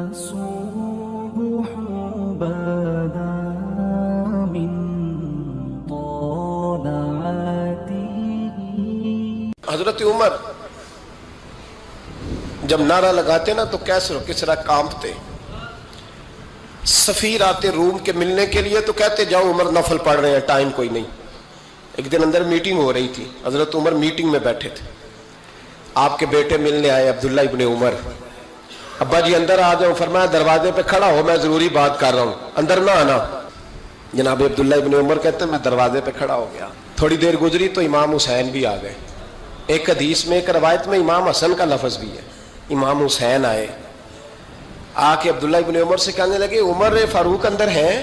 الصبح بدا من طلعته. حضرت عمر جب نعرہ لگاتے نا تو کیسے ہو کس طرح کانپتے. سفیر آتے روم کے ملنے کے لیے تو کہتے جاؤ عمر نفل پڑھ رہے ہیں ٹائم کوئی نہیں. ایک دن اندر میٹنگ ہو رہی تھی, حضرت عمر میٹنگ میں بیٹھے تھے. آپ کے بیٹے ملنے آئے عبداللہ ابن عمر. ابا جی اندر آ جاؤ. فرمایا دروازے پہ کھڑا ہو, میں ضروری بات کر رہا ہوں, اندر نہ آنا. جناب عبداللہ ابن عمر کہتے ہیں میں دروازے پہ کھڑا ہو گیا. تھوڑی دیر گزری تو امام حسین بھی آ گئے. ایک حدیث میں ایک روایت میں امام حسن کا لفظ بھی ہے. امام حسین آئے, آ کے عبداللہ ابن عمر سے کہنے لگے عمر فاروق اندر ہیں؟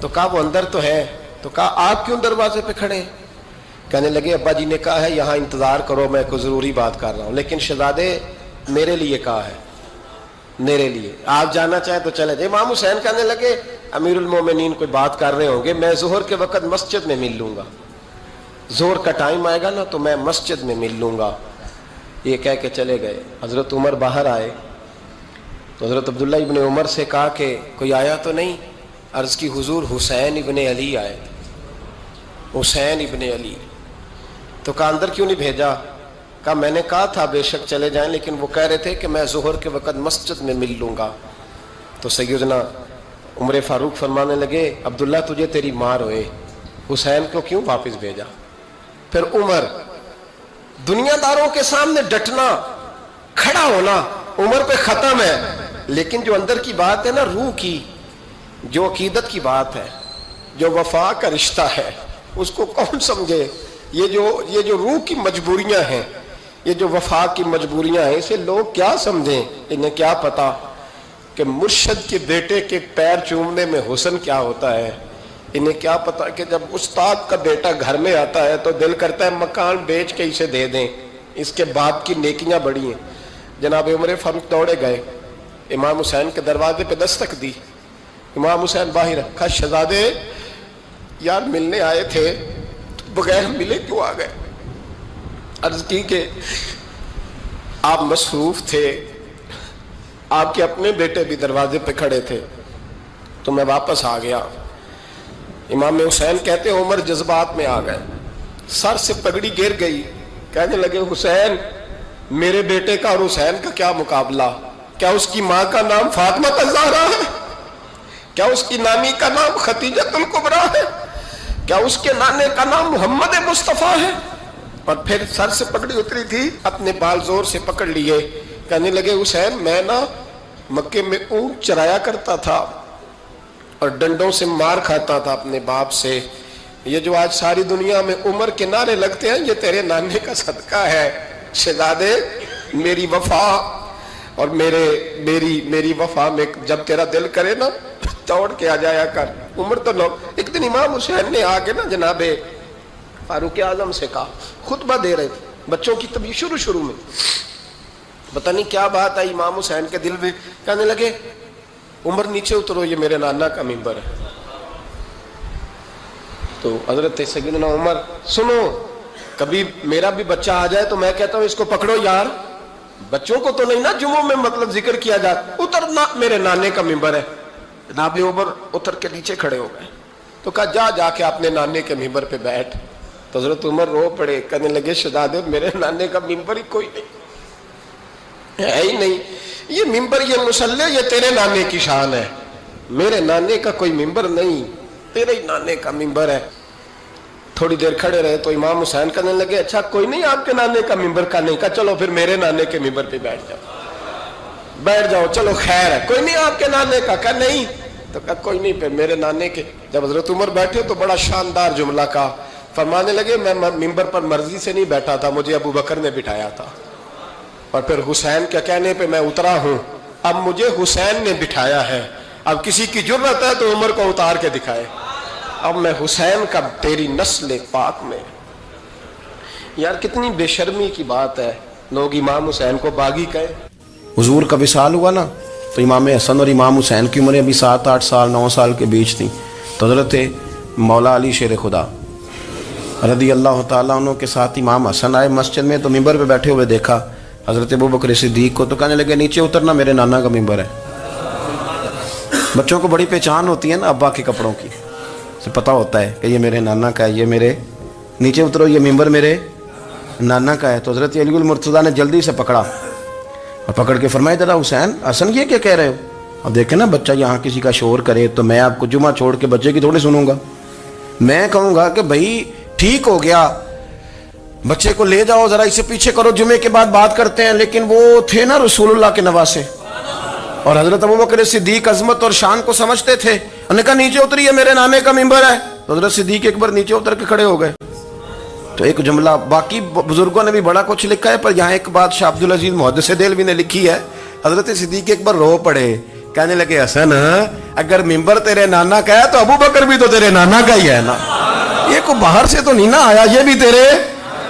تو کہا وہ اندر تو ہے. تو کہا آپ کیوں دروازے پہ کھڑے ہیں؟ کہنے لگے ابا جی نے کہا ہے یہاں انتظار کرو, میں کوئی ضروری بات کر رہا ہوں, لیکن شہزادے میرے لیے کہا ہے, میرے لیے آپ جانا چاہیں تو چلے جائیں. امام حسین کہنے لگے امیر المومنین کوئی بات کر رہے ہوں گے, میں ظہر کے وقت مسجد میں مل لوں گا, ظہر کا ٹائم آئے گا نا تو میں مسجد میں مل لوں گا. یہ کہہ کے چلے گئے. حضرت عمر باہر آئے تو حضرت عبداللہ ابن عمر سے کہا کہ کوئی آیا تو نہیں؟ عرض کی حضور حسین ابن علی آئے. حسین ابن علی. تو کہا اندر کیوں نہیں بھیجا؟ کہا میں نے کہا تھا بے شک چلے جائیں, لیکن وہ کہہ رہے تھے کہ میں ظہر کے وقت مسجد میں مل لوں گا. تو سیدنا عمر فاروق فرمانے لگے عبداللہ تجھے تیری مار ہوئے, حسین کو کیوں واپس بھیجا؟ پھر عمر دنیا داروں کے سامنے ڈٹنا, کھڑا ہونا عمر پہ ختم ہے, لیکن جو اندر کی بات ہے نا, روح کی, جو عقیدت کی بات ہے, جو وفا کا رشتہ ہے, اس کو کون سمجھے؟ یہ جو روح کی مجبوریاں ہیں, یہ جو وفا کی مجبوریاں ہیں, اسے لوگ کیا سمجھیں؟ انہیں کیا پتا کہ مرشد کے بیٹے کے پیر چومنے میں حسن کیا ہوتا ہے. انہیں کیا پتا کہ جب استاد کا بیٹا گھر میں آتا ہے تو دل کرتا ہے مکان بیچ کے اسے دے دیں, اس کے باپ کی نیکیاں بڑی ہیں. جناب عمر فاروق دوڑے گئے, امام حسین کے دروازے پہ دستک دی. امام حسین باہر رکھا, شہزادے یار ملنے آئے تھے تو بغیر ملے کیوں آ گئے؟ عرض کی کہ آپ مصروف تھے, آپ کے اپنے بیٹے بھی دروازے پہ کھڑے تھے تو میں واپس آ گیا. امام حسین کہتے ہیں عمر جذبات میں آ گئے, سر سے پگڑی گر گئی. کہنے لگے حسین میرے بیٹے کا اور حسین کا کیا مقابلہ؟ کیا اس کی ماں کا نام فاطمہ الزہرا ہے؟ کیا اس کی نانی کا نام خدیجہ الکبریٰ ہے؟ کیا اس کے نانے کا نام محمد مصطفیٰ ہے؟ اور پھر سر سے پگڑی اتری تھی, اپنے بال زور سے پکڑ لیے. کہنے لگے حسین میں نا مکے میں اونٹ چرایا کرتا تھا اور ڈنڈوں سے مار کھاتا تھا اپنے باپ سے. یہ جو آج ساری دنیا میں عمر کے نعرے لگتے ہیں یہ تیرے نانے کا صدقہ ہے. شہزادے میری وفا اور میری وفا میں جب تیرا دل کرے نا توڑ کے آ جایا کر. عمر تو لوگ. ایک دن امام حسین نے آ کے نا جناب فاروق اعظم سے کہا, خطبہ دے رہے تھے بچوں کی طبیعت شروع میں, پتہ نہیں کیا بات آئی امام حسین کے دل میں. کہنے لگے عمر نیچے اترو, یہ میرے نانا کا ممبر ہے. تو حضرت سیدنا عمر سنو, کبھی میرا بھی بچہ آ جائے تو میں کہتا ہوں اس کو پکڑو یار, بچوں کو تو نہیں نا جمعوں میں مطلب ذکر کیا جاتا, اترنا میرے نانے کا ممبر ہے. جناب عمر اتر کے نیچے کھڑے ہو گئے. تو کہا جا کے اپنے نانے کے ممبر پہ بیٹھ. تو حضرت عمر رو پڑے, کہنے لگے شہزادے میرے نانے کا ممبر ہی کوئی نہیں ہے ہی نہیں, یہ ممبر یہ مصلی یہ تیرے نانے کی شان ہے, میرے نانے کا کوئی ممبر نہیں, تیرے ہی نانے کا ممبر ہے. تھوڑی دیر کھڑے رہے تو امام حسین کہنے لگے اچھا کوئی نہیں آپ کے نانے کا ممبر کا نہیں. کہا چلو پھر میرے نانے کے ممبر پہ بیٹھ جاؤ چلو خیر ہے. کوئی نہیں آپ کے نانے کا؟ کہا نہیں. تو کہا کوئی نہیں پھر میرے نانے کے. جب حضرت عمر بیٹھے تو بڑا شاندار جملہ کہا, فرمانے لگے میں ممبر پر مرضی سے نہیں بیٹھا تھا, مجھے ابو بکر نے بٹھایا تھا, اور پھر حسین کے کہنے پہ میں اترا ہوں, اب مجھے حسین نے بٹھایا ہے. اب کسی کی جرت ہے تو عمر کو اتار کے دکھائے, اب میں حسین کا تیری نسل پاک میں. یار کتنی بے شرمی کی بات ہے, لوگ امام حسین کو باغی کہے. حضور کا وصال ہوا نا تو امام حسن اور امام حسین کی عمریں ابھی 7-8 سال 9 سال کے بیچ تھیں. تو حضرت مولا علی شیر خدا رضی اللہ تعالیٰ عنہ کے ساتھ امام حسن آئے مسجد میں تو ممبر پہ بیٹھے ہوئے دیکھا حضرت ابوبکر صدیق کو, تو کہنے لگے نیچے اترنا میرے نانا کا ممبر ہے. بچوں کو بڑی پہچان ہوتی ہے نا ابا کے کپڑوں کی، سے پتہ ہوتا ہے کہ یہ میرے نانا کا ہے، یہ میرے نیچے اترو یہ ممبر میرے نانا کا ہے۔ تو حضرت علی المرتضیٰ نے جلدی سے پکڑا اور پکڑ کے فرمایا ذرا حسین حسن یہ کیا کہہ رہے ہو؟ اب دیکھیں نا بچہ یہاں کسی کا شور کرے تو میں آپ کو جمعہ چھوڑ کے بچے کی تھوڑی سنوں گا، میں کہوں گا کہ بھائی ٹھیک ہو گیا بچے کو لے جاؤ ذرا اسے پیچھے کرو جمعے کے بعد بات کرتے ہیں۔ لیکن وہ تھے نا رسول اللہ کے نواسے، اور حضرت ابوبکر صدیق عظمت اور شان کو سمجھتے تھے، انہوں نے کہا نیچے اتریے میرے نانے کا ممبر ہے۔ تو حضرت صدیق اکبر نیچے اتر کے کھڑے ہو گئے۔ تو ایک جملہ، باقی بزرگوں نے بھی بڑا کچھ لکھا ہے، پر یہاں ایک بات شاہ عبدالعزیز محدث دہلوی نے لکھی ہے، حضرت صدیق اکبر رو پڑے، کہنے لگے حسن اگر ممبر تیرے نانا کا ہے تو ابوبکر بھی تو تیرے نانا کا ہی ہے نا، یہ کو باہر سے تو نہیں نا آیا، یہ بھی تیرے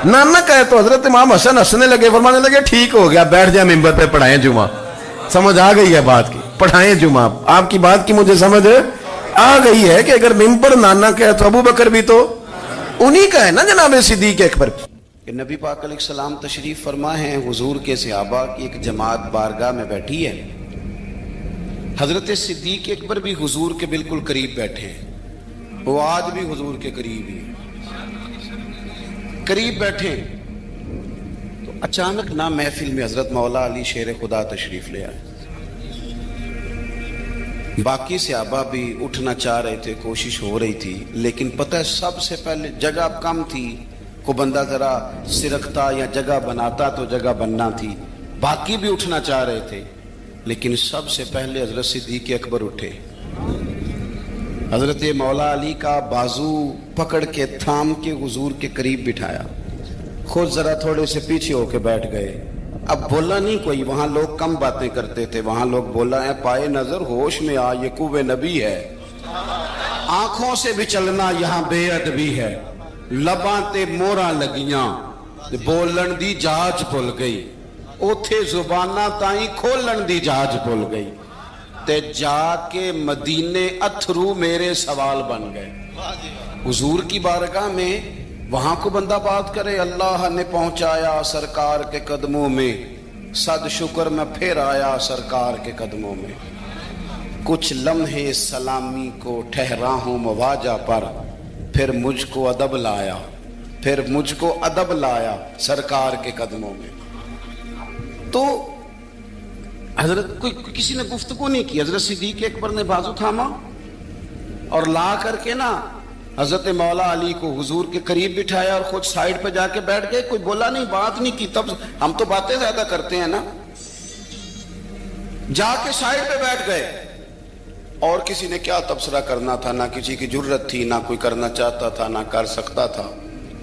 نانا کا ہے۔ تو حضرت امام حسن ہنسنے لگے، فرمانے لگے ٹھیک ہو گیا بیٹھ جائے ممبر پہ پڑھائیں جمعہ۔ سمجھ آ گئی ہے بات کی، پڑھائیں جمعہ، آپ کی بات کی مجھے سمجھ آ گئی ہے کہ اگر ممبر نانا کا ہے تو ابوبکر بھی تو انہی کا ہے نا جناب صدیق اکبر۔ کہ نبی پاک علیہ السلام تشریف فرما ہیں، حضور کے صحابہ کی ایک جماعت بارگاہ میں بیٹھی ہے، حضرت صدیق اکبر بھی حضور کے بالکل قریب بیٹھے ہیں، وہ آج بھی حضور کے قریب ہی قریب بیٹھے۔ تو اچانک نہ محفل میں حضرت مولا علی شیر خدا تشریف لے آئے، باقی صحابہ بھی اٹھنا چاہ رہے تھے، کوشش ہو رہی تھی، لیکن پتہ ہے سب سے پہلے جگہ کم تھی، کو بندہ ذرا سرکتا یا جگہ بناتا تو جگہ بننا تھی، باقی بھی اٹھنا چاہ رہے تھے، لیکن سب سے پہلے حضرت صدیق اکبر اٹھے۔ حضرت مولا علی کا بازو پکڑ کے تھام کے حضور کے قریب بٹھایا، خود ذرا تھوڑے سے پیچھے ہو کے بیٹھ گئے۔ اب بولا نہیں کوئی، وہاں لوگ کم باتیں کرتے تھے، وہاں لوگ بولا ہے پائے نظر ہوش میں آ یہ کوہ نبی ہے، آنکھوں سے بھی چلنا یہاں بے ادبی ہے، لباں تے موراں لگیاں بولن دی جاج بھول گئی، اوتھے زباناں تائیں کھولن دی جاج بھول گئی، تے جا کے مدینے اتھرو میرے سوال بن گئے۔ حضور کی بارگاہ میں وہاں کو بندہ بات کرے، اللہ نے پہنچایا سرکار کے قدموں میں، صد شکر میں پھر آیا سرکار کے قدموں میں، کچھ لمحے سلامی کو ٹھہرا ہوں مواجہ پر، پھر مجھ کو ادب لایا، پھر مجھ کو ادب لایا سرکار کے قدموں میں۔ تو حضرت کسی نے گفتگو نہیں کی، حضرت صدیق اکبر نے بازو تھاما اور لا کر کے نا حضرت مولا علی کو حضور کے قریب بٹھایا اور خود سائیڈ پہ جا کے بیٹھ گئے، کوئی بولا نہیں، بات نہیں کی۔ تب ہم تو باتیں زیادہ کرتے ہیں نا، جا کے سائیڈ پہ بیٹھ گئے، اور کسی نے کیا تبصرہ کرنا تھا، نہ کسی کی جرت تھی، نہ کوئی کرنا چاہتا تھا، نہ کر سکتا تھا۔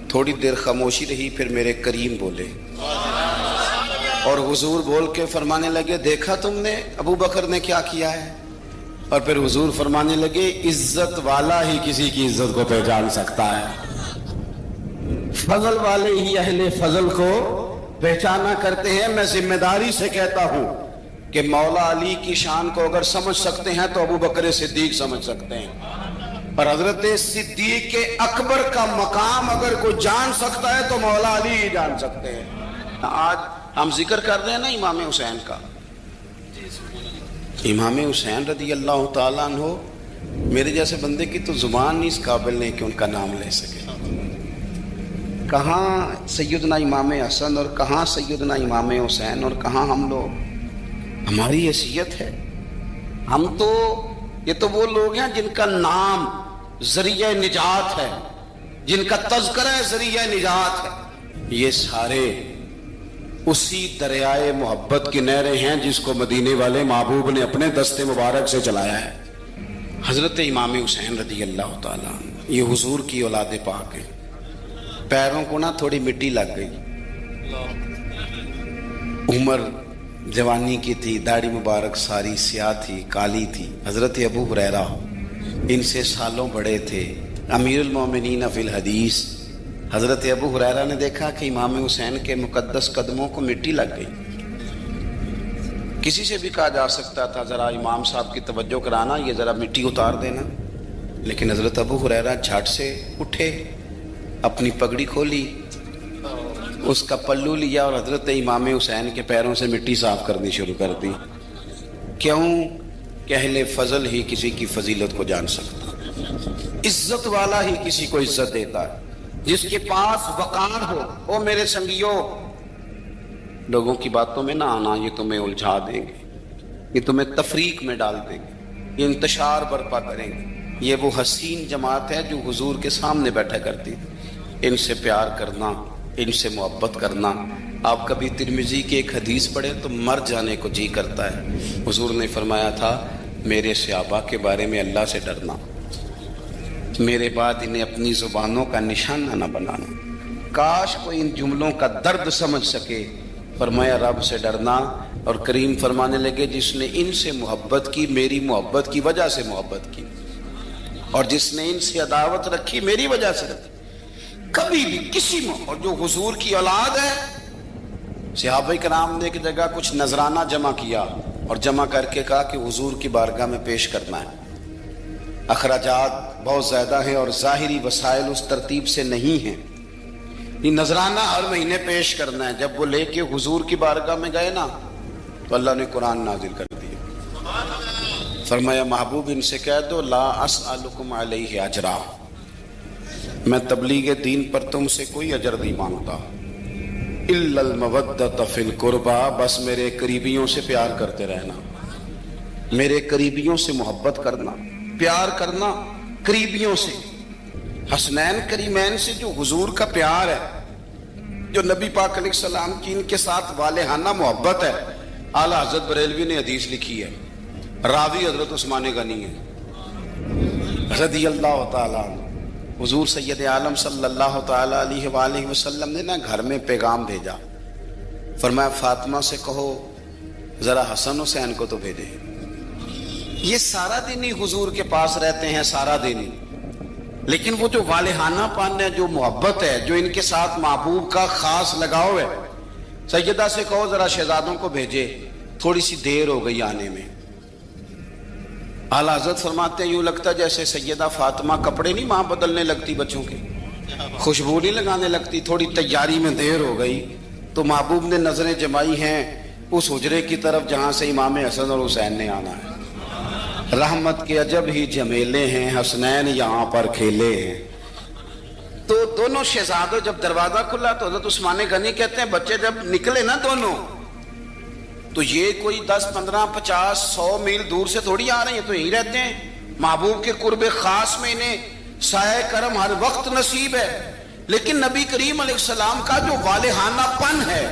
تھوڑی دیر خاموشی رہی، پھر میرے کریم بولے اور حضور بول کے فرمانے لگے دیکھا تم نے ابوبکر نے کیا کیا ہے؟ اور پھر حضور فرمانے لگے عزت والا ہی کسی کی عزت کو پہچان سکتا ہے، فضل والے ہی اہل فضل کو پہچانا کرتے ہیں۔ میں ذمہ داری سے کہتا ہوں کہ مولا علی کی شان کو اگر سمجھ سکتے ہیں تو ابوبکر صدیق سمجھ سکتے ہیں، اور حضرت صدیق اکبر کا مقام اگر کوئی جان سکتا ہے تو مولا علی ہی جان سکتے ہیں۔ آج ہم ذکر کر رہے ہیں نا امام حسین کا، امام حسین رضی اللہ تعالیٰ عنہ، میرے جیسے بندے کی تو زبان نہیں اس قابل نہیں کہ ان کا نام لے سکے۔ کہاں سیدنا امام حسن اور کہاں سیدنا امام حسین اور کہاں ہم لوگ، ہماری حیثیت ہے، ہم تو یہ تو وہ لوگ ہیں جن کا نام ذریعہ نجات ہے، جن کا تذکرہ ذریعہ نجات ہے، یہ سارے اسی دریائے محبت کی نہریں ہیں جس کو مدینے والے محبوب نے اپنے دست مبارک سے چلایا ہے۔ حضرت امام حسین رضی اللہ تعالیٰ عنہ یہ حضور کی اولاد پاک ہیں، پیروں کو نا تھوڑی مٹی لگ گئی، عمر جوانی کی تھی، داڑھی مبارک ساری سیاہ تھی، کالی تھی۔ حضرت ابو ہریرہ ان سے سالوں بڑے تھے، امیر المومنین فی الحدیث۔ حضرت ابو ہریرہ نے دیکھا کہ امام حسین کے مقدس قدموں کو مٹی لگ گئی۔ کسی سے بھی کہا جا سکتا تھا ذرا امام صاحب کی توجہ کرانا، یہ ذرا مٹی اتار دینا، لیکن حضرت ابو ہریرہ جھٹ سے اٹھے، اپنی پگڑی کھولی، اس کا پلو لیا اور حضرت امام حسین کے پیروں سے مٹی صاف کرنی شروع کر دی۔ کیوں کہ اہل فضل ہی کسی کی فضیلت کو جان سکتا ہے، عزت والا ہی کسی کو عزت دیتا ہے، جس کے پاس وقار ہو۔ او میرے سنگیو، لوگوں کی باتوں میں نہ آنا، یہ تمہیں الجھا دیں گے، یہ تمہیں تفریق میں ڈال دیں گے، یہ انتشار برپا کریں گے۔ یہ وہ حسین جماعت ہے جو حضور کے سامنے بیٹھا کرتی تھی۔ ان سے پیار کرنا، ان سے محبت کرنا۔ آپ کبھی ترمذی کی ایک حدیث پڑھیں تو مر جانے کو جی کرتا ہے۔ حضور نے فرمایا تھا، میرے صحابہ کے بارے میں اللہ سے ڈرنا، میرے بعد انہیں اپنی زبانوں کا نشانہ نہ بنانا۔ کاش کوئی ان جملوں کا درد سمجھ سکے۔ فرمایا رب سے ڈرنا، اور کریم فرمانے لگے جس نے ان سے محبت کی میری محبت کی وجہ سے محبت کی، اور جس نے ان سے عداوت رکھی میری وجہ سے رکھی۔ کبھی بھی کسی میں، اور جو حضور کی اولاد ہے، صحابہ کرام نے ایک جگہ کچھ نذرانہ جمع کیا اور جمع کر کے کہا کہ حضور کی بارگاہ میں پیش کرنا ہے۔ اخراجات بہت زیادہ ہیں اور ظاہری وسائل اس ترتیب سے نہیں ہیں، یہ نذرانہ ہر مہینے پیش کرنا ہے۔ جب وہ لے کے حضور کی بارگاہ میں گئے نا تو اللہ نے قرآن نازل کر دیا۔ فرمایا محبوب ان سے کہہ دو، لا اسألکم علیہ اجرا، میں تبلیغ دین پر تم سے کوئی اجر نہیں مانگتا، الا المودۃ فی القربى، بس میرے قریبیوں سے پیار کرتے رہنا، میرے قریبیوں سے محبت کرنا، پیار کرنا قریبیوں سے۔ حسنین کریمین سے جو حضور کا پیار ہے، جو نبی پاک علیہ السلام کی ان کے ساتھ والہانہ محبت ہے۔ اعلیٰ حضرت بریلوی نے حدیث لکھی ہے، راوی حضرت عثمان غنی ہے رضی اللہ تعالیٰ عنہ۔ حضور سید عالم صلی اللہ تعالیٰ علیہ وآلہ وسلم نے نا گھر میں پیغام بھیجا، فرمایا فاطمہ سے کہو ذرا حسن حسین کو تو بھیجے۔ یہ سارا دن ہی حضور کے پاس رہتے ہیں، سارا دن ہی، لیکن وہ جو والہانہ پن ہے، جو محبت ہے، جو ان کے ساتھ محبوب کا خاص لگاؤ ہے، سیدہ سے کہو ذرا شہزادوں کو بھیجے، تھوڑی سی دیر ہو گئی آنے میں۔ اعلیٰ حضرت فرماتے ہیں یوں لگتا جیسے سیدہ فاطمہ کپڑے نہیں ماں بدلنے لگتی بچوں کے، خوشبو نہیں لگانے لگتی، تھوڑی تیاری میں دیر ہو گئی تو محبوب نے نظریں جمائی ہیں اس حجرے کی طرف جہاں سے امام حسن اور حسین نے آنا ہے۔ رحمت کے عجب ہی جمیلے ہیں، حسنین یہاں پر کھیلے ہیں۔ تو دونوں شہزادوں جب دروازہ کھلا تو حضرت عثمان غنی کہتے ہیں بچے جب نکلے نا دونوں، تو یہ کوئی 10 15 50 100 میل دور سے تھوڑی آ رہے ہیں، تو یہیں رہتے ہیں محبوب کے قرب خاص میں، انہیں سایہ کرم ہر وقت نصیب ہے۔ لیکن نبی کریم علیہ السلام کا جو والہانہ پن ہے،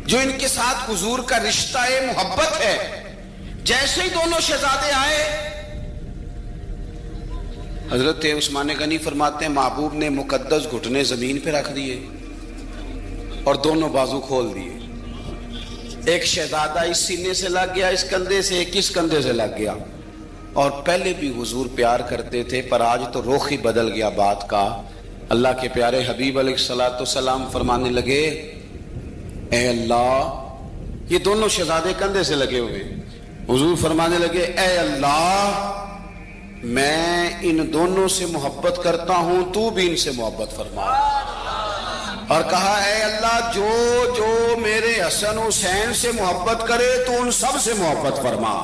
جو ان کے ساتھ حضور کا رشتہ محبت ہے، جیسے ہی دونوں شہزادے آئے، حضرت عثمان غنی فرماتے ہیں محبوب نے مقدس گھٹنے زمین پہ رکھ دیے اور دونوں بازو کھول دیے۔ ایک شہزادہ اس سینے سے لگ گیا اس کندھے سے، ایک اس کندھے سے لگ گیا۔ اور پہلے بھی حضور پیار کرتے تھے، پر آج تو رخ ہی بدل گیا بات کا۔ اللہ کے پیارے حبیب علیہ الصلوۃ والسلام فرمانے لگے، اے اللہ، یہ دونوں شہزادے کندھے سے لگے ہوئے، حضور فرمانے لگے اے اللہ، میں ان دونوں سے محبت کرتا ہوں، تو بھی ان سے محبت فرما۔ اور کہا اے اللہ، جو جو میرے حسن حسین سے محبت کرے تو ان سب سے محبت فرما،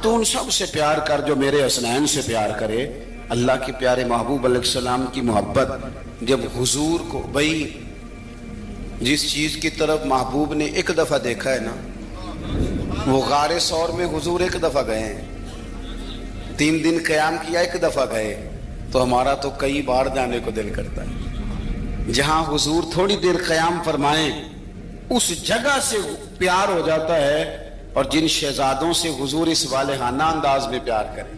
تو ان سب سے پیار کر جو میرے حسنین سے پیار کرے۔ اللہ کے پیارے محبوب علیہ السلام کی محبت جب حضور کو، بھائی جس چیز کی طرف محبوب نے ایک دفعہ دیکھا ہے نا، وہ غار ثور میں حضور ایک دفعہ گئے ہیں، 3 دن قیام کیا، ایک دفعہ گئے، تو ہمارا تو کئی بار جانے کو دل کرتا ہے۔ جہاں حضور تھوڑی دیر قیام فرمائیں اس جگہ سے پیار ہو جاتا ہے۔ اور جن شہزادوں سے حضور اس والہانہ انداز میں پیار کریں،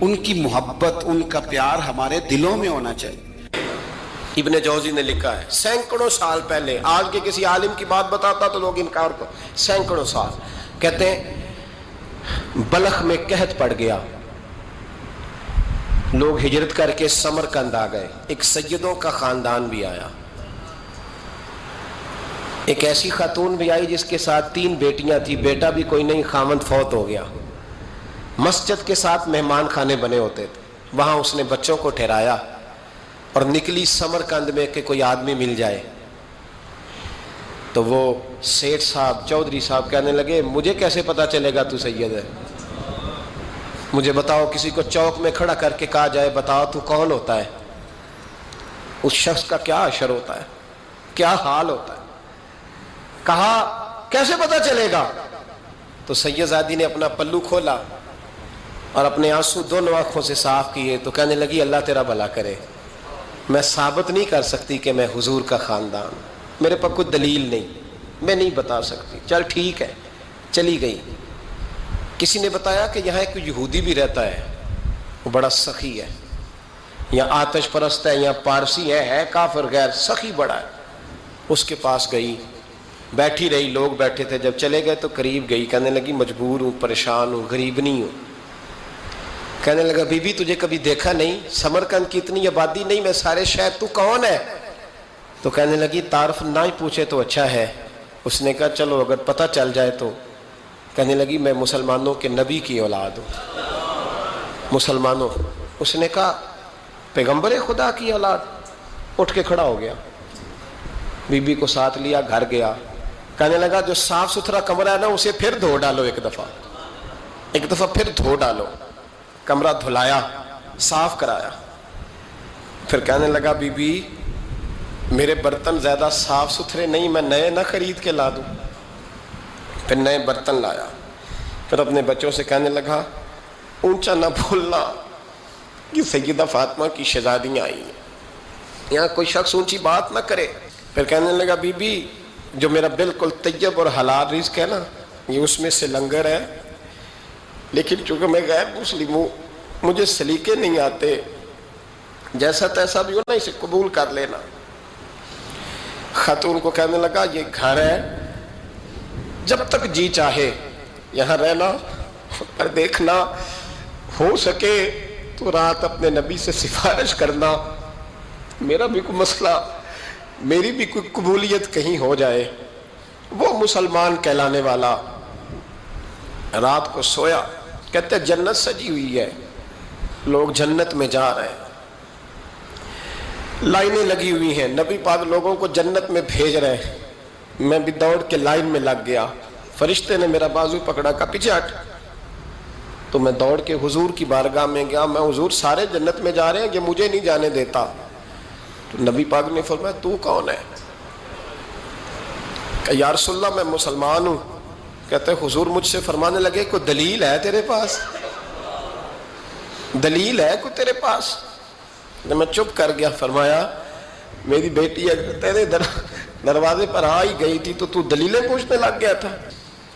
ان کی محبت، ان کا پیار ہمارے دلوں میں ہونا چاہیے۔ ابن جوزی نے لکھا ہے سینکڑوں سال پہلے، آج کے کسی عالم کی بات بتاتا تو لوگ انکار کو، سینکڑوں سال، کہتے ہیں بلخ میں قحط پڑ گیا، لوگ ہجرت کر کے سمرقند آ گئے، ایک سیدوں کا خاندان بھی آیا، ایک ایسی خاتون بھی آئی جس کے ساتھ 3 بیٹیاں تھی، بیٹا بھی کوئی نہیں، خامند فوت ہو گیا۔ مسجد کے ساتھ مہمان خانے بنے ہوتے تھے، وہاں اس نے بچوں کو ٹھہرایا اور نکلی سمرقند میں کہ کوئی آدمی مل جائے۔ تو وہ سیٹھ صاحب، چودھری صاحب کہنے لگے مجھے کیسے پتا چلے گا تو سید ہے؟ مجھے بتاؤ کسی کو چوک میں کھڑا کر کے کہا جائے بتاؤ تو کون ہوتا ہے، اس شخص کا کیا اثر ہوتا ہے، کیا حال ہوتا ہے؟ کہا کیسے پتہ چلے گا؟ تو سید زادی نے اپنا پلو کھولا اور اپنے آنسو دونوں آنکھوں سے صاف کیے تو کہنے لگی اللہ تیرا بھلا کرے، میں ثابت نہیں کر سکتی کہ میں حضور کا خاندان، میرے پاس کوئی دلیل نہیں، میں نہیں بتا سکتی۔ چل ٹھیک ہے، چلی گئی۔ کسی نے بتایا کہ یہاں ایک یہودی بھی رہتا ہے، وہ بڑا سخی ہے، یا آتش پرست ہے، یا پارسی ہے کافر غیر، سخی بڑا ہے۔ اس کے پاس گئی، بیٹھی رہی، لوگ بیٹھے تھے، جب چلے گئے تو قریب گئی، کہنے لگی مجبور ہوں، پریشان ہوں، غریب نہیں ہوں۔ کہنے لگا بی بی تجھے کبھی دیکھا نہیں، سمرقند کی اتنی آبادی نہیں، میں سارے شہر، تو کون ہے؟ تو کہنے لگی تعارف نہ ہی پوچھے تو اچھا ہے۔ اس نے کہا چلو اگر پتہ چل جائے تو۔ کہنے لگی میں مسلمانوں کے نبی کی اولاد ہوں، مسلمانوں۔ اس نے کہا پیغمبر خدا کی اولاد؟ اٹھ کے کھڑا ہو گیا، بی بی کو ساتھ لیا، گھر گیا۔ کہنے لگا جو صاف ستھرا کمرہ ہے نا اسے پھر دھو ڈالو، ایک دفعہ پھر دھو ڈالو۔ کمرہ دھلایا، صاف کرایا۔ پھر کہنے لگا بی بی میرے برتن زیادہ صاف ستھرے نہیں، میں نئے نہ خرید کے لا دوں۔ پھر نئے برتن لایا۔ پھر اپنے بچوں سے کہنے لگا اونچا نہ بھولنا کہ سیدہ فاطمہ کی شہزادیاں آئی ہیں، یہاں کوئی شخص اونچی بات نہ کرے۔ پھر کہنے لگا بی بی جو میرا بالکل طیب اور حلال رزق ہے نا یہ اس میں سے لنگر ہے، لیکن چونکہ میں غیر مسلم ہوں مجھے سلیقے نہیں آتے، جیسا تیسا بھی ہو نا اسے قبول کر لینا۔ خاتون کو کہنے لگا یہ گھر ہے، جب تک جی چاہے یہاں رہنا، پر دیکھنا ہو سکے تو رات اپنے نبی سے سفارش کرنا، میرا بھی کوئی مسئلہ، میری بھی کوئی قبولیت کہیں ہو جائے۔ وہ مسلمان کہلانے والا رات کو سویا، کہتے جنت سجی ہوئی ہے، لوگ جنت میں جا رہے ہیں، لائنیں لگی ہوئی ہیں، نبی پاک لوگوں کو جنت میں بھیج رہے ہیں۔ میں بھی دوڑ کے لائن میں لگ گیا، فرشتے نے میرا بازو پکڑا، کا پیچھے ہٹ۔ تو میں دوڑ کے حضور کی بارگاہ میں گیا، میں حضور سارے جنت میں جا رہے ہیں، یہ مجھے نہیں جانے دیتا۔ تو نبی پاک نے فرمایا تو کون ہے؟ کہ یا رسول اللہ میں مسلمان ہوں۔ کہتے حضور مجھ سے فرمانے لگے کوئی دلیل ہے تیرے پاس؟ دلیل ہے کوئی تیرے پاس؟ جب میں چپ کر گیا فرمایا میری بیٹی اگر تیرے دروازے پر آ ہی گئی تھی تو دلیلیں پوچھنے لگ گیا تھا۔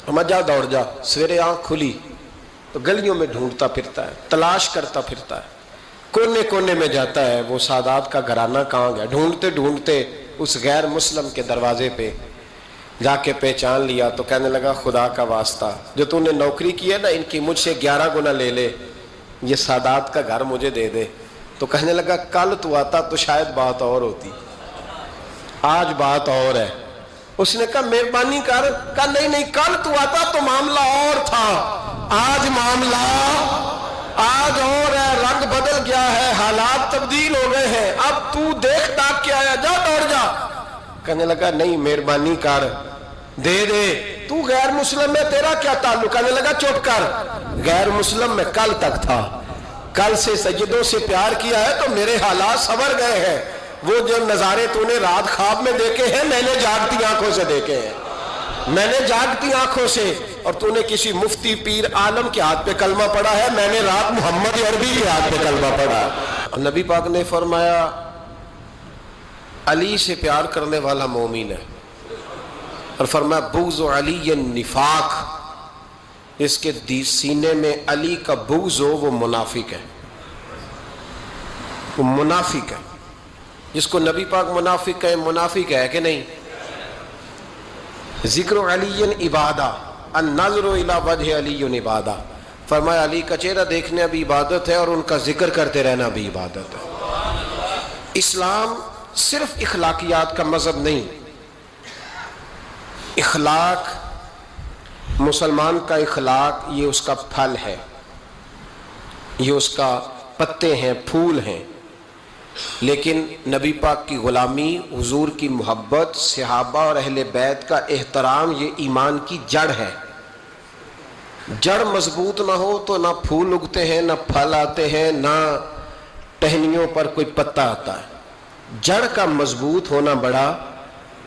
ہم جا دوڑ جا، سویرے آنکھ کھلی تو گلیوں میں ڈھونڈتا پھرتا ہے، تلاش کرتا پھرتا ہے، کونے کونے میں جاتا ہے وہ سادات کا گھرانہ کہاں گیا، ڈھونڈتے ڈھونڈتے اس غیر مسلم کے دروازے پہ جا کے پہچان لیا۔ تو کہنے لگا خدا کا واسطہ جو تو نے نوکری کی ہے نا ان کی مجھ سے 11 گنا لے لے، یہ سادات کا گھر مجھے دے دے۔ تو کہنے لگا کل تو آتا تو شاید بات اور ہوتی، آج بات اور ہے۔ اس نے کہا مہربانی کر، کہا نہیں کل تو آتا تو معاملہ اور تھا، آج معاملہ آج اور ہے، رنگ بدل گیا ہے، حالات تبدیل ہو گئے ہیں، اب تو دیکھ داکھ کے آیا، جا دوڑ جا۔ کہنے لگا نہیں مہربانی کر دے دے، تو غیر مسلم ہے تیرا کیا تعلق؟ کہنے لگا چپ کر، غیر مسلم میں کل تک تھا، کل سے سیدوں سے پیار کیا ہے تو میرے حالات سنور گئے ہیں، وہ جو نظارے تو نے رات خواب میں دیکھے ہیں میں نے جاگتی آنکھوں سے دیکھے ہیں، میں نے جاگتی آنکھوں سے، اور تو نے کسی مفتی پیر عالم کے ہاتھ پہ کلمہ پڑھا ہے، میں نے رات محمد عربی کے ہاتھ پہ کلمہ پڑھا ہے۔ نبی پاک نے فرمایا علی سے پیار کرنے والا مومن ہے، اور فرمایا بغض علی نفاق، جس کے سینے میں علی کا بغض ہو وہ منافق ہے، وہ منافق ہے۔ جس کو نبی پاک منافق کہے منافق ہے کہ نہیں؟ ذکر علی عبادہ، النظر الی وجہ علی عبادہ، فرمایا علی کا چہرہ دیکھنا بھی عبادت ہے اور ان کا ذکر کرتے رہنا بھی عبادت ہے۔ اسلام صرف اخلاقیات کا مذہب نہیں، اخلاق، مسلمان کا اخلاق یہ اس کا پھل ہے، یہ اس کا پتے ہیں، پھول ہیں، لیکن نبی پاک کی غلامی، حضور کی محبت، صحابہ اور اہل بیت کا احترام یہ ایمان کی جڑ ہے۔ جڑ مضبوط نہ ہو تو نہ پھول اگتے ہیں، نہ پھل آتے ہیں، نہ ٹہنیوں پر کوئی پتا آتا ہے۔ جڑ کا مضبوط ہونا بڑا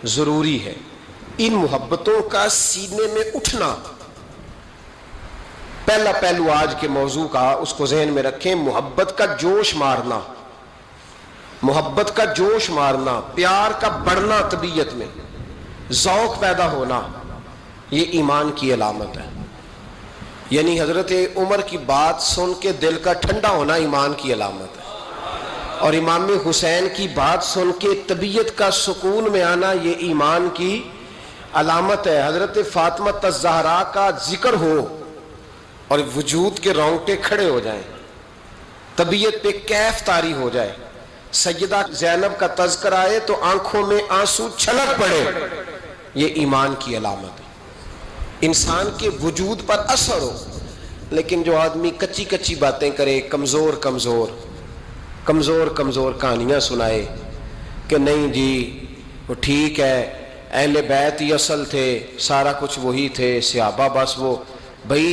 ضروری ہے۔ ان محبتوں کا سینے میں اٹھنا، پہلا پہلو آج کے موضوع کا اس کو ذہن میں رکھیں، محبت کا جوش مارنا، محبت کا جوش مارنا، پیار کا بڑھنا، طبیعت میں ذوق پیدا ہونا، یہ ایمان کی علامت ہے۔ یعنی حضرت عمر کی بات سن کے دل کا ٹھنڈا ہونا ایمان کی علامت ہے، اور امام حسین کی بات سن کے طبیعت کا سکون میں آنا یہ ایمان کی علامت ہے۔ حضرت فاطمہ الزہرا کا ذکر ہو اور وجود کے رونگٹے کھڑے ہو جائیں، طبیعت پہ کیف طاری ہو جائے، سیدہ زینب کا تذکر آئے تو آنکھوں میں آنسو چھلک پڑے، یہ ایمان کی علامت ہے۔ انسان کے وجود پر اثر ہو، لیکن جو آدمی کچی کچی باتیں کرے، کمزور کمزور کمزور کمزور کہانیاں سنائے کہ نہیں جی وہ ٹھیک ہے، اہل بیت ہی اصل تھے، سارا کچھ وہی تھے، صحابہ بس وہ، بھائی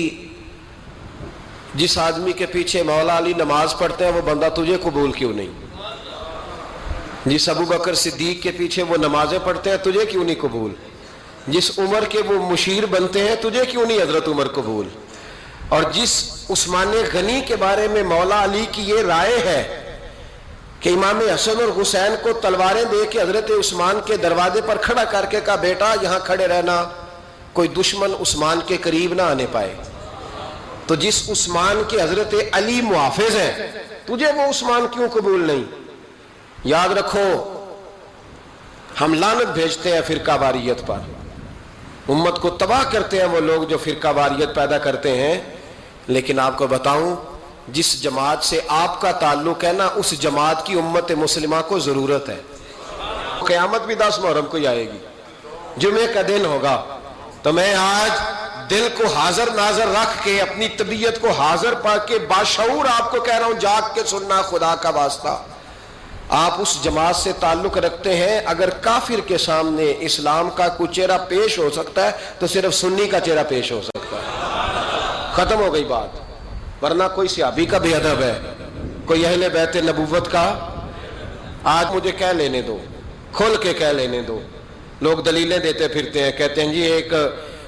جس آدمی کے پیچھے مولا علی نماز پڑھتے ہیں وہ بندہ تجھے قبول کیوں نہیں؟ جس ابو بکر صدیق کے پیچھے وہ نمازیں پڑھتے ہیں تجھے کیوں نہیں قبول؟ جس عمر کے وہ مشیر بنتے ہیں تجھے کیوں نہیں حضرت عمر قبول؟ اور جس عثمان غنی کے بارے میں مولا علی کی یہ رائے ہے کہ امام حسن اور حسین کو تلواریں دے کے حضرت عثمان کے دروازے پر کھڑا کر کے کہا بیٹا یہاں کھڑے رہنا، کوئی دشمن عثمان کے قریب نہ آنے پائے، تو جس عثمان کے حضرت علی محافظ ہیں تجھے وہ عثمان کیوں قبول نہیں؟ یاد رکھو، ہم لعنت بھیجتے ہیں فرقہ واریت پر، امت کو تباہ کرتے ہیں وہ لوگ جو فرقہ واریت پیدا کرتے ہیں، لیکن آپ کو بتاؤں جس جماعت سے آپ کا تعلق ہے نا، اس جماعت کی امت مسلمہ کو ضرورت ہے۔ قیامت بھی 10 محرم کو ہی آئے گی، جمعے کا دن ہوگا، تو میں آج دل کو حاضر ناظر رکھ کے، اپنی طبیعت کو حاضر پا کے باشعور آپ کو کہہ رہا ہوں، جاگ کے سننا خدا کا واسطہ، آپ اس جماعت سے تعلق رکھتے ہیں، اگر کافر کے سامنے اسلام کا کوئی چہرہ پیش ہو سکتا ہے تو صرف سنی کا چہرہ پیش ہو سکتا ہے، ختم ہو گئی بات۔ ورنہ کوئی صحابی کا بھی ادب ہے، کوئی اہل بیت نبوت کا، آج مجھے کہہ لینے دو، کھول کے کہہ لینے دو۔ لوگ دلیلیں دیتے پھرتے ہیں، کہتے ہیں جی ایک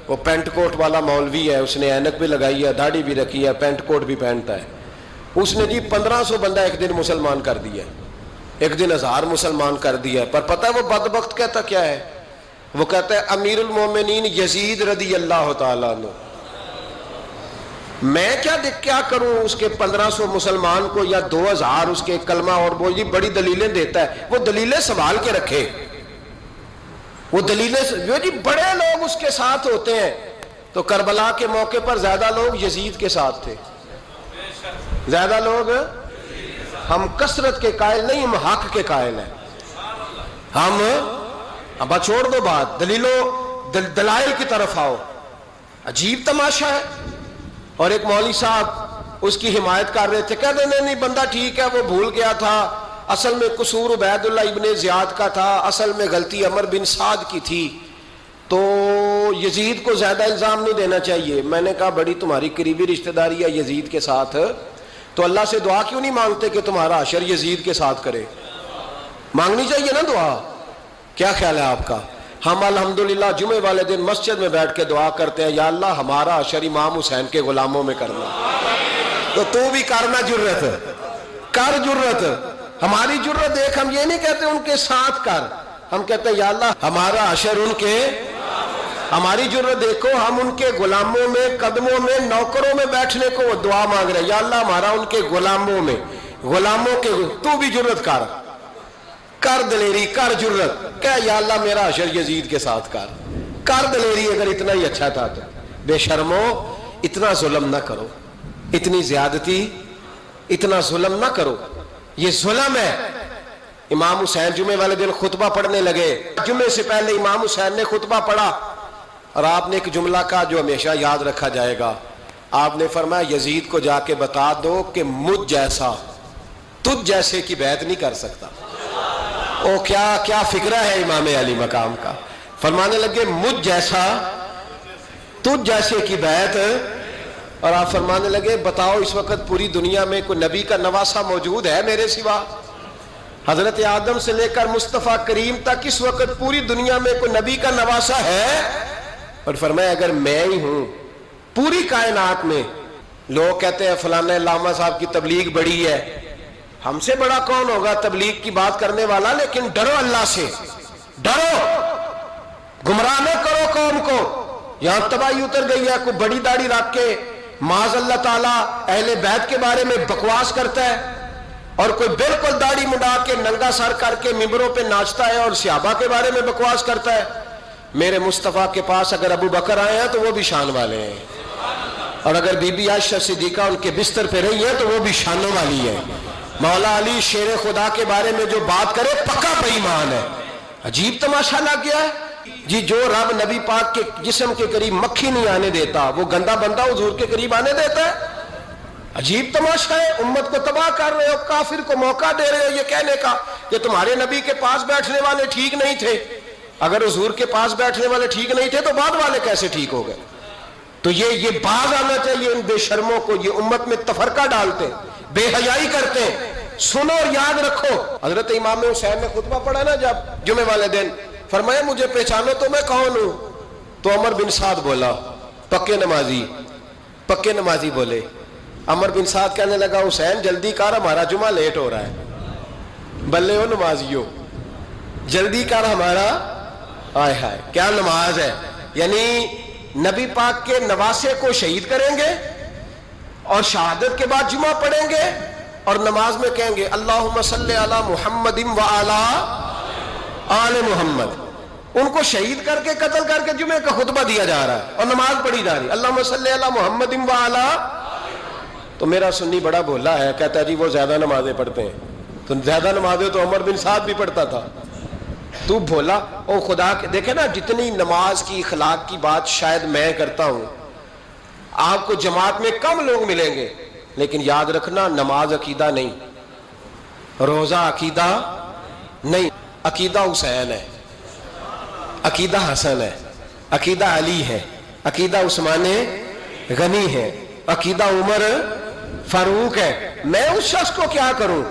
وہ پینٹ کوٹ والا مولوی ہے، اس نے اینک بھی لگائی ہے، داڑھی بھی رکھی ہے، پینٹ کوٹ بھی پہنتا ہے، اس نے جی 1500 بندہ ایک دن مسلمان کر دیا، ایک دن 1000 مسلمان کر دیا، پر پتہ ہے وہ بدبخت کہتا کیا ہے؟ وہ کہتا ہے امیر المومنین یزید رضی اللہ تعالیٰ عنہ، میں کیا کروں اس کے 1500 مسلمان کو یا 2000 اس کے کلمہ، اور وہ جی بڑی دلیلیں دیتا ہے، وہ دلیلیں سنبھال کے رکھے، وہ دلیلیں جو جی بڑے لوگ اس کے ساتھ ہوتے ہیں، تو کربلا کے موقع پر زیادہ لوگ یزید کے ساتھ تھے، زیادہ لوگ، ہم کثرت کے قائل نہیں، ہم حق کے قائل ہیں، ہم اب چھوڑ دو بات، دلائل کی طرف آؤ۔ عجیب تماشا ہے، اور ایک مولوی صاحب اس کی حمایت کر رہے تھے، کہتے نہیں بندہ ٹھیک ہے، وہ بھول گیا تھا، اصل میں قصور عبید اللہ ابن زیاد کا تھا، اصل میں غلطی عمر بن سعد کی تھی، تو یزید کو زیادہ الزام نہیں دینا چاہیے۔ میں نے کہا بڑی تمہاری قریبی رشتہ داری ہے یزید کے ساتھ، تو اللہ سے دعا کیوں نہیں مانگتے کہ تمہارا حشر یزید کے ساتھ کرے؟ مانگنی چاہیے نا دعا، کیا خیال ہے آپ کا؟ ہم الحمدللہ جمعے والے دن مسجد میں بیٹھ کے دعا کرتے ہیں، یا اللہ ہمارا حشر امام حسین کے غلاموں میں کرنا، تو بھی کرنا، جرت کر، جرت ہماری جرت دیکھ، ہم یہ نہیں کہتے ان کے ساتھ کر، ہم کہتے ہیں یا اللہ ہمارا حشر ان کے، ہماری جرت دیکھو، ہم ان کے غلاموں میں، قدموں میں، نوکروں میں بیٹھنے کو وہ دعا مانگ رہے ہیں، یا اللہ ہمارا ان کے غلاموں میں، غلاموں کے، تو بھی جرت کر دلیری، کر جرت، کہ یا اللہ میرا حشر یزید کے ساتھ کر دلیری، اگر اتنا ہی اچھا تھا تو۔ بے شرمو، اتنا ظلم نہ کرو، اتنی زیادتی، اتنا ظلم نہ کرو، یہ ظلم ہے۔ امام حسین جمعے والے دن خطبہ پڑھنے لگے، جمعے سے پہلے امام حسین نے خطبہ پڑھا، اور آپ نے ایک جملہ کہا جو ہمیشہ یاد رکھا جائے گا، آپ نے فرمایا یزید کو جا کے بتا دو کہ مجھ جیسا تجھ جیسے کی بیعت نہیں کر سکتا۔ او کیا فکرہ ہے امام علی مقام کا، فرمانے لگے مجھ جیسا تجھ جیسے کی بیعت اور آپ فرمانے لگے بتاؤ اس وقت پوری دنیا میں کوئی نبی کا نواسا موجود ہے میرے سوا؟ حضرت آدم سے لے کر مصطفیٰ کریم تک اس وقت پوری دنیا میں کوئی نبی کا نواسا ہے؟ اور فرمایا اگر میں ہی ہوں پوری کائنات میں. لوگ کہتے ہیں فلانا علامہ صاحب کی تبلیغ بڑی ہے. ہم سے بڑا کون ہوگا تبلیغ کی بات کرنے والا؟ لیکن ڈرو اللہ سے، ڈرو، گمراہ نہ کرو قوم کو. یہاں تباہی اتر گئی ہے. کوئی بڑی داڑھی رکھ کے معاذ اللہ تعالیٰ اہل بیت کے بارے میں بکواس کرتا ہے، اور کوئی بالکل داڑھی مڈا کے ننگا سر کر کے ممبروں پہ ناچتا ہے اور صحابہ کے بارے میں بکواس کرتا ہے. میرے مصطفیٰ کے پاس اگر ابو بکر آئے ہیں تو وہ بھی شان والے ہیں، اور اگر بی بی عائشہ صدیقہ ان کے بستر پہ رہی ہے تو وہ بھی شانوں والی ہے. مولا علی شیر خدا کے بارے میں جو بات کرے پکا بے ایمان ہے. عجیب تماشا لگ گیا ہے جی. جو رب نبی پاک کے جسم کے قریب مکھی نہیں آنے دیتا وہ گندا بندہ حضور کے قریب آنے دیتا ہے؟ عجیب تماشا ہے. امت کو تباہ کر رہے ہو، کافر کو موقع دے رہے ہو یہ کہنے کا کہ تمہارے نبی کے پاس بیٹھنے والے ٹھیک نہیں تھے. اگر حضور کے پاس بیٹھنے والے ٹھیک نہیں تھے تو بعد والے کیسے ٹھیک ہو گئے؟ تو یہ باز آنا چاہیے ان بے شرموں کو. یہ امت میں تفرقہ ڈالتے، بے حیائی کرتے ہیں. سنو اور یاد رکھو. حضرت امام حسین نے خطبہ پڑھا نا جب جمعے والے دن، فرمایا مجھے پہچانو تو میں کون ہوں؟ تو عمر بن سعد بولا پکے نمازی بولے. عمر بن سعد کہنے لگا حسین جلدی کر ہمارا جمعہ لیٹ ہو رہا ہے. بلے ہو نمازیو، جلدی کر ہمارا. آئے ہائے کیا نماز ہے. یعنی نبی پاک کے نواسے کو شہید کریں گے اور شہادت کے بعد جمعہ پڑھیں گے اور نماز میں کہیں گے اللہم صلی علی محمد و علی آل محمد. ان کو شہید کر کے قتل کر کے جمعے کا خطبہ دیا جا رہا ہے اور نماز پڑھی جا رہی ہے اللہم صلی علی محمد و علی. تو میرا سنی بڑا بھولا ہے، کہتا ہے جی وہ زیادہ نمازیں پڑھتے ہیں. تو زیادہ نمازیں تو عمر بن سعد بھی پڑھتا تھا. تو بھولا او خدا کے. دیکھیں نا جتنی نماز کی اخلاق کی بات شاید میں کرتا ہوں، آپ کو جماعت میں کم لوگ ملیں گے، لیکن یاد رکھنا نماز عقیدہ نہیں، روزہ عقیدہ نہیں. عقیدہ حسین ہے، عقیدہ حسن ہے، عقیدہ علی ہے، عقیدہ عثمان غنی ہے، عقیدہ عمر فاروق ہے. میں اس شخص کو کیا کروں؟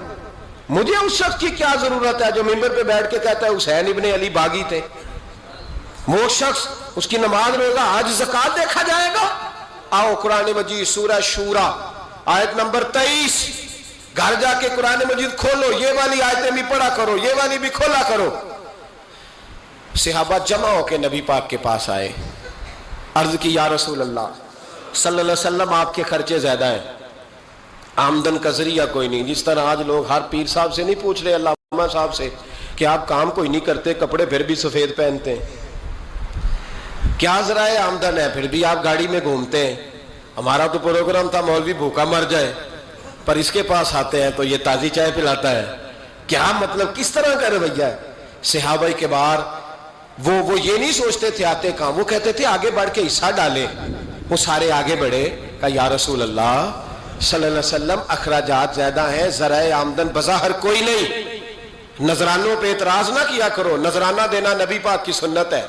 مجھے اس شخص کی کیا ضرورت ہے جو ممبر پہ بیٹھ کے کہتا ہے حسین ابن علی باغی تھے؟ وہ شخص، اس کی نماز روزہ حج زکات دیکھا جائے گا. آؤ قرآن مجید سورہ شورا آیت نمبر 23، گھر جا کے قرآن مجید کھولو، یہ والی آیتیں بھی پڑھا کرو، یہ والی بھی کھولا کرو. صحابہ جمع ہو کے نبی پاک کے پاس آئے، عرض کی یا رسول اللہ صلی اللہ علیہ وسلم آپ کے خرچے زیادہ ہیں، آمدن کا ذریعہ کوئی نہیں. جس طرح آج لوگ ہر پیر صاحب سے نہیں پوچھ رہے علامہ صاحب سے کہ آپ کام کوئی نہیں کرتے، کپڑے پھر بھی سفید پہنتے ہیں، کیا ذرائع آمدن ہے، پھر بھی آپ گاڑی میں گھومتے ہیں. ہمارا تو پروگرام تھا مولوی بھوکا مر جائے، پر اس کے پاس آتے ہیں تو یہ تازی چائے پلاتا ہے. کیا مطلب، کس طرح کا رویہ ہے؟ صحابہ کے بار وہ یہ نہیں سوچتے تھے آتے کام، وہ کہتے تھے آگے بڑھ کے حصہ ڈالے. وہ سارے آگے بڑھے، کہا یا رسول اللہ صلی اللہ علیہ وسلم اخراجات زیادہ ہیں، ذرائع آمدن بظاہر کوئی نہیں. نذرانوں پہ اعتراض نہ کیا کرو، نذرانہ دینا نبی پاک کی سنت ہے،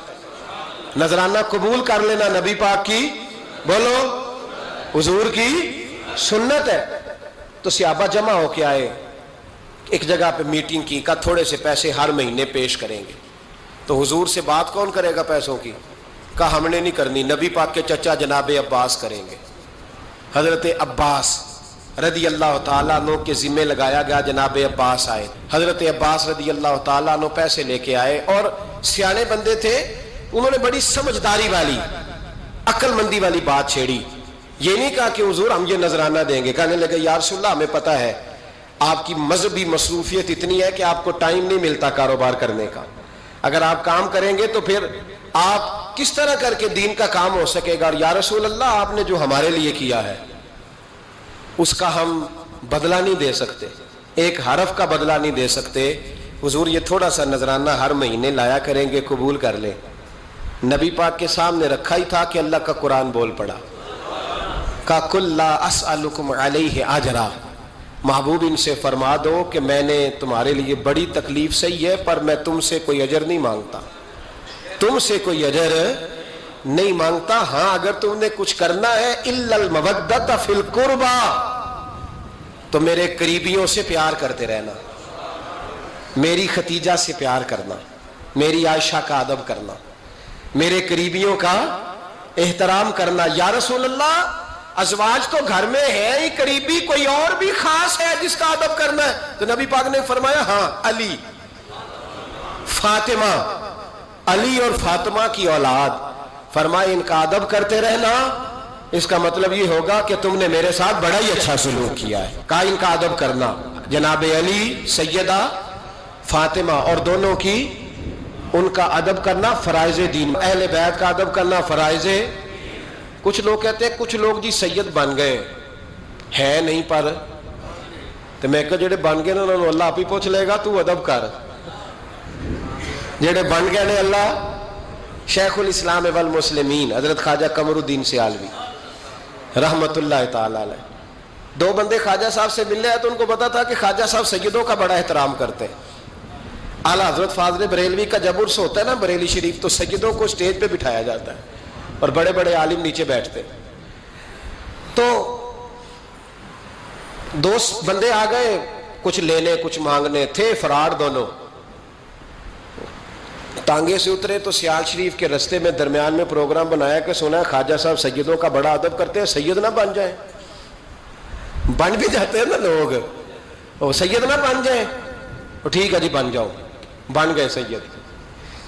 نذرانہ قبول کر لینا نبی پاک کی، بولو حضور کی سنت ہے. تو صحابہ جمع ہو کے آئے، ایک جگہ پہ میٹنگ کی، کہا تھوڑے سے پیسے ہر مہینے پیش کریں گے. تو حضور سے بات کون کرے گا پیسوں کی؟ کہا ہم نے نہیں کرنی، نبی پاک کے چچا جناب عباس کریں گے. حضرت عباس رضی اللہ تعالیٰ عنہ کے ذمہ لگایا گیا. جناب عباس آئے، حضرت عباس رضی اللہ تعالیٰ عنہ پیسے لے کے آئے، اور سیانے بندے تھے، انہوں نے بڑی سمجھداری والی عقل مندی والی بات چھیڑی. یہ نہیں کہا کہ حضور ہم یہ نذرانہ دیں گے. کہنے لگے یا رسول اللہ ہمیں پتہ ہے آپ کی مذہبی مصروفیت اتنی ہے کہ آپ کو ٹائم نہیں ملتا کاروبار کرنے کا. اگر آپ کام کریں گے تو پھر آپ کس طرح کر کے دین کا کام ہو سکے گا. اور یا رسول اللہ آپ نے جو ہمارے لیے کیا ہے اس کا ہم بدلہ نہیں دے سکتے، ایک حرف کا بدلہ نہیں دے سکتے. حضور یہ تھوڑا سا نذرانہ ہر مہینے لایا کریں گے، قبول کر لیں. نبی پاک کے سامنے رکھا ہی تھا کہ اللہ کا قرآن بول پڑا، کا کل لا اسألکم علیہ اجرا. محبوب ان سے فرما دو کہ میں نے تمہارے لیے بڑی تکلیف سہی ہے، پر میں تم سے کوئی اجر نہیں مانگتا، تم سے کوئی اجر نہیں مانگتا. ہاں اگر تم نے کچھ کرنا ہے الا المودۃ فی القربى تو میرے قریبیوں سے پیار کرتے رہنا, میری ختیجہ سے پیار کرنا, میری عائشہ کا ادب کرنا, میرے قریبیوں کا احترام کرنا. یا رسول اللہ ازواج تو گھر میں ہے ہی, قریبی کوئی اور بھی خاص ہے جس کا ادب کرنا ہے؟ تو نبی پاک نے فرمایا ہاں علی, فاطمہ, علی اور فاطمہ کی اولاد. فرمایا ان کا ادب کرتے رہنا, اس کا مطلب یہ ہوگا کہ تم نے میرے ساتھ بڑا ہی اچھا سلوک کیا ہے. کہا ان کا ادب کرنا, جناب علی, سیدہ فاطمہ اور دونوں کی ان کا ادب کرنا فرائض دین, اہل بیت کا ادب کرنا فرائض. کچھ لوگ کہتے ہیں کچھ لوگ جی سید بن گئے ہے نہیں, پر تو میں کہ جڑے بن گئے نا انہوں نے اللہ آپ ہی پوچھ لے گا تو ادب کر. جڑے بن گئے نے اللہ, شیخ الاسلام والمسلمین حضرت خواجہ قمر الدین سیالوی رحمت اللہ تعالی علیہ, دو بندے خواجہ صاحب سے ملنے آئے تو ان کو پتا تھا کہ خواجہ صاحب سیدوں کا بڑا احترام کرتے ہیں. اعلیٰ حضرت فاضل بریلوی کا جب عرس ہوتا ہے نا بریلی شریف, تو سیدوں کو اسٹیج پہ بٹھایا جاتا ہے اور بڑے بڑے عالم نیچے بیٹھتے. تو دو بندے آ گئے کچھ لینے کچھ مانگنے, تھے فرار دونوں. ٹانگے سے اترے تو سیال شریف کے رستے میں درمیان میں پروگرام بنایا کہ سنا ہے خواجہ صاحب سیدوں کا بڑا ادب کرتے ہیں, سید نہ بن جائیں. بن بھی جاتے ہیں نا لوگ, وہ سید نہ بن جائیں. ٹھیک ہے جی بن جاؤ, بن گئے سید.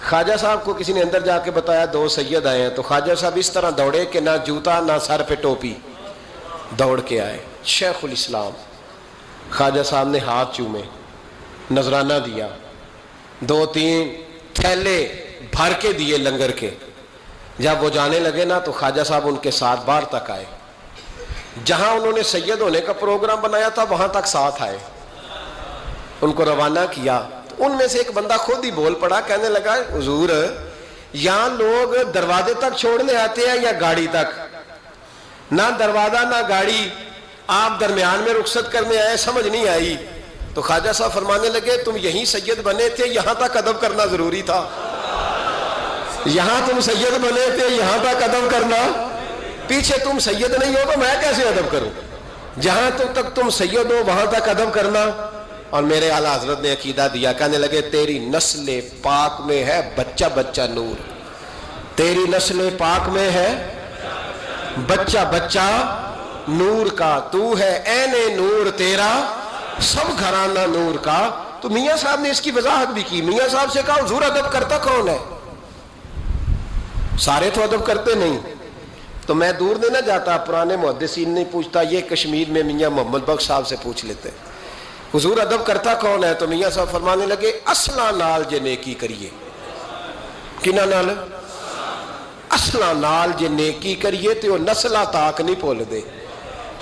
خواجہ صاحب کو کسی نے اندر جا کے بتایا دو سید آئے ہیں, تو خواجہ صاحب اس طرح دوڑے کہ نہ جوتا نہ سر پہ ٹوپی, دوڑ کے آئے. شیخ الاسلام خواجہ صاحب نے ہاتھ چومے, نذرانہ دیا, 2-3 تھیلے بھر کے دیے لنگر کے. جب وہ جانے لگے نا تو خواجہ صاحب ان کے ساتھ باہر تک آئے. جہاں انہوں نے سید ہونے کا پروگرام بنایا تھا وہاں تک ساتھ آئے, ان کو روانہ کیا. ان میں سے ایک بندہ خود ہی بول پڑا, کہنے لگا حضور یہاں لوگ دروازے تک چھوڑنے آتے ہیں یا گاڑی تک؟ نہ دروازہ نہ گاڑی, آپ درمیان میں رخصت کرنے آئے, سمجھ نہیں آئی. تو خواجہ صاحب فرمانے لگے تم یہیں سید بنے تھے, یہاں تک ادب کرنا ضروری تھا. یہاں تم سید بنے تھے, یہاں تک ادب کرنا, پیچھے تم سید نہیں ہو تو میں کیسے ادب کروں؟ جہاں تک تم سید ہو وہاں تک ادب کرنا. اور میرے اعلیٰ حضرت نے عقیدہ دیا, کہنے لگے تیری نسل پاک میں ہے بچہ بچہ نور, تیری نسل پاک میں ہے بچہ بچہ نور کا, تو ہے عین نور تیرا سب گھرانہ نور کا. تو میاں صاحب نے اس کی وضاحت بھی کی. میاں صاحب سے کہا حضور ادب کرتا کون ہے؟ سارے تو ادب کرتے نہیں. تو میں دور نہیں نہ جاتا, پرانے محدثین نہیں پوچھتا, یہ کشمیر میں میاں محمد بخش صاحب سے پوچھ لیتے حضور ادب کرتا کون ہے؟ تو میاں صاحب فرمانے لگے اصلا نال جے نیکی کریے. کنہ نال؟ اصلا نال جے نیکی کریے تو نسلہ تاک نہیں پھول دے.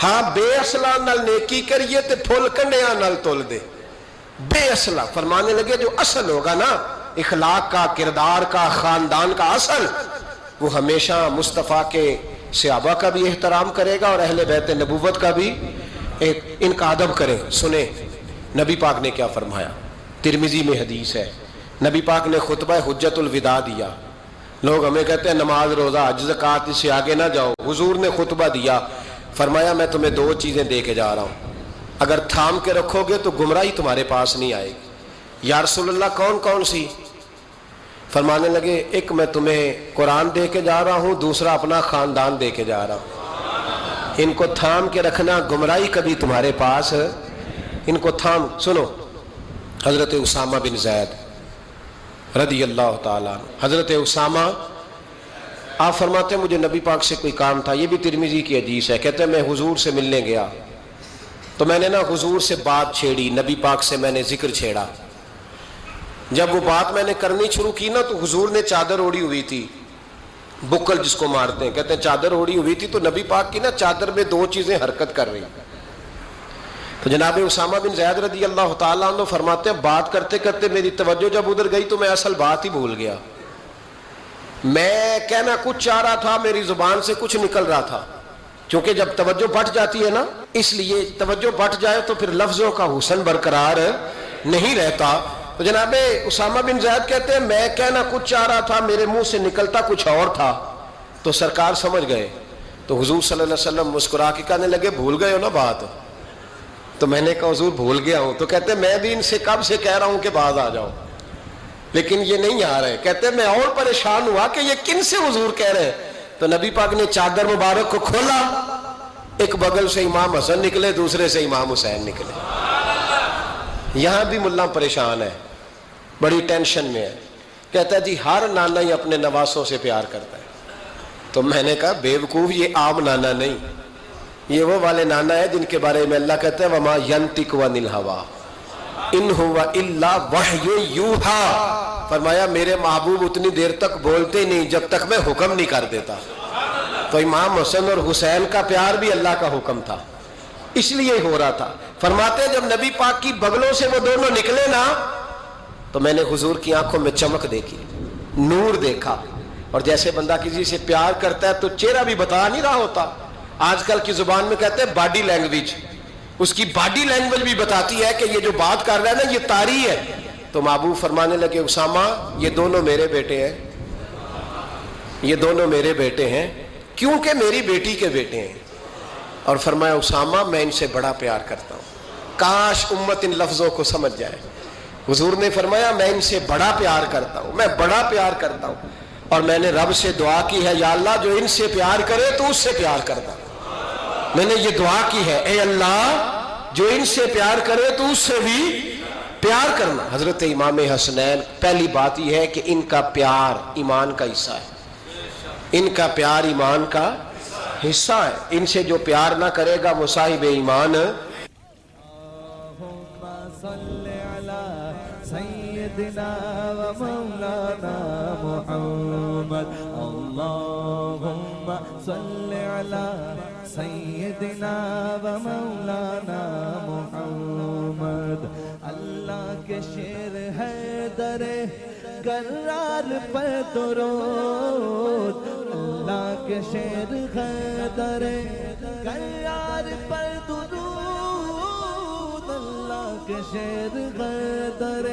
ہاں بے اصلا نال نیکی کریے تو پھول کنڈیاں نال تول دے. بے اصلا فرمانے لگے جو اصل ہوگا نا اخلاق کا, کردار کا, خاندان کا اصل, وہ ہمیشہ مصطفیٰ کے صحابہ کا بھی احترام کرے گا اور اہل بیت نبوت کا بھی ان کا ادب کرے. سنیں نبی پاک نے کیا فرمایا, ترمذی میں حدیث ہے. نبی پاک نے خطبہ حجت الوداع دیا. لوگ ہمیں کہتے ہیں نماز روزہ حج زکوٰۃ اس سے آگے نہ جاؤ. حضور نے خطبہ دیا, فرمایا میں تمہیں 2 چیزیں دے کے جا رہا ہوں, اگر تھام کے رکھو گے تو گمراہی تمہارے پاس نہیں آئے گی. یا رسول اللہ کون کون سی؟ فرمانے لگے ایک میں تمہیں قرآن دے کے جا رہا ہوں, دوسرا اپنا خاندان دے کے جا رہا ہوں. ان کو تھام کے رکھنا, گمراہی کبھی تمہارے پاس, ان کو تھام. سنو حضرت اسامہ بن زید رضی اللہ تعالیٰ عنہ. حضرت اسامہ آپ فرماتے ہیں مجھے نبی پاک سے کوئی کام تھا, یہ بھی ترمذی کی حدیث ہے. کہتے ہیں میں حضور سے ملنے گیا تو میں نے نا حضور سے بات چھیڑی, نبی پاک سے میں نے ذکر چھیڑا. جب وہ بات میں نے کرنی شروع کی نا تو حضور نے چادر اوڑی ہوئی تھی, بکل جس کو مارتے ہیں, کہتے ہیں چادر اوڑی ہوئی تھی, تو نبی پاک کی نا چادر میں 2 چیزیں حرکت کر رہی. تو جناب اسامہ بن زید رضی اللہ تعالیٰ عنہ فرماتے ہیں بات کرتے کرتے میری توجہ جب ادھر گئی تو میں اصل بات ہی بھول گیا. میں کہنا کچھ چاہ رہا تھا, میری زبان سے کچھ نکل رہا تھا. چونکہ جب توجہ بٹ جاتی ہے نا, اس لیے توجہ بٹ جائے تو پھر لفظوں کا حسن برقرار نہیں رہتا. تو جناب اسامہ بن زید کہتے ہیں میں کہنا کچھ چاہ رہا تھا, میرے منہ سے نکلتا کچھ اور تھا. تو سرکار سمجھ گئے. تو حضور صلی اللہ علیہ وسلم مسکرا کے کہنے لگے بھول گئے ہو نا بات؟ تو میں نے کہا حضور بھول گیا ہوں. تو کہتے میں بھی ان سے کب سے کہہ رہا ہوں کہ بعد آ جاؤ, لیکن یہ نہیں آ رہے. کہتے میں اور پریشان ہوا کہ یہ کن سے حضور کہہ رہے ہیں. تو نبی پاک نے چادر مبارک کو کھولا, ایک بغل سے امام حسن نکلے, دوسرے سے امام حسین نکلے. یہاں بھی ملا پریشان ہے, بڑی ٹینشن میں ہے. کہتا ہے جی ہر نانا ہی اپنے نواسوں سے پیار کرتا ہے. تو میں نے کہا بیوقوف, یہ عام نانا نہیں, یہ وہ والے نانا ہے جن کے بارے میں اللہ کہتا ہے وما ینطق عن الہویٰ ان ہوا الا وحی یوحیٰ. فرمایا میرے محبوب اتنی دیر تک بولتے نہیں جب تک میں حکم نہیں کر دیتا. تو امام حسن اور حسین کا پیار بھی اللہ کا حکم تھا, اس لیے ہو رہا تھا. فرماتے ہیں جب نبی پاک کی بغلوں سے وہ دونوں نکلے نا, تو میں نے حضور کی آنکھوں میں چمک دیکھی, نور دیکھا. اور جیسے بندہ کسی سے پیار کرتا ہے تو چہرہ بھی بتا نہیں رہا ہوتا. آج کل کی زبان میں کہتے ہیں باڈی لینگویج, اس کی باڈی لینگویج بھی بتاتی ہے کہ یہ جو بات کر رہا ہے نا یہ طاری ہے. تو محبوب فرمانے لگے اسامہ یہ دونوں میرے بیٹے ہیں, یہ دونوں میرے بیٹے ہیں کیونکہ میری بیٹی کے بیٹے ہیں. اور فرمایا اسامہ میں ان سے بڑا پیار کرتا ہوں. کاش امت ان لفظوں کو سمجھ جائے. حضور نے فرمایا میں ان سے بڑا پیار کرتا ہوں, میں بڑا پیار کرتا ہوں. اور میں نے رب سے دعا کی ہے یا اللہ جو ان سے پیار کرے تو اس سے پیار کرتا. میں نے یہ دعا کی ہے اے اللہ جو ان سے پیار کرے تو اس سے بھی پیار کرنا. حضرت امام حسنین, پہلی بات یہ ہے کہ ان کا پیار ایمان کا حصہ ہے, ان کا پیار ایمان کا حصہ ہے. ان سے جو پیار نہ کرے گا وہ صاحب ایمان. سيدنا ومولانا محمد اللهم صل على سيدنا ومولانا محمد. اللہ کے شیر ہے در کرار پر درود, اللہ کے شیر ہے در کرار پر درود, اللہ کے شیر ہے در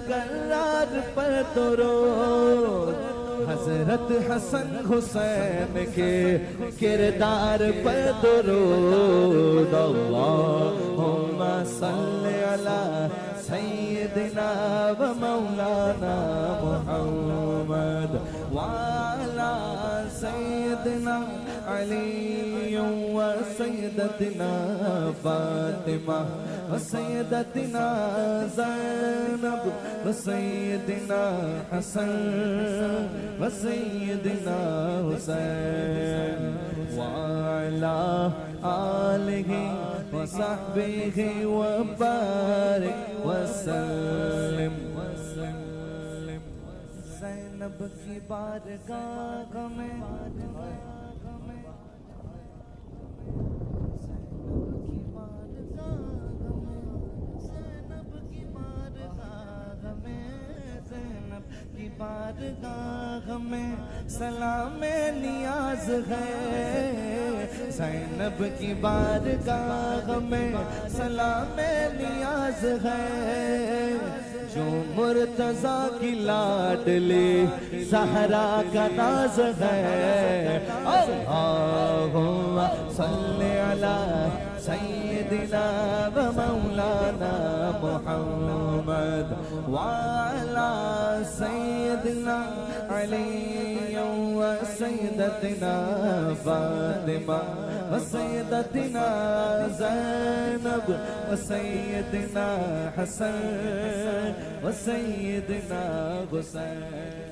کرار پر درود. حضرت حسن حسین کے کردار پر درود. اللہم صل علی سیدنا و مولانا محمد وعلی سیدنا علی و سیدتنا فاطمہ و سیدتنا زینب و سیدنا حسن و سیدنا حسین وعلی آلہ و صحبہ و بارک وسلم. زینب کی بارگاہ میں بارگاہ میں سلام نیاز ہے. زینب کی بارگاہ میں سلام نیاز ہے. جو مرتضیٰ کی لاڈلی زہرا کا ناز ہے. اللہم صلی علی سیدنا و مولانا محمد وعلی سیدنا علی و سیدتنا فاطمہ و سیدتنا زینب و سیدنا حسن و سیدنا حسین.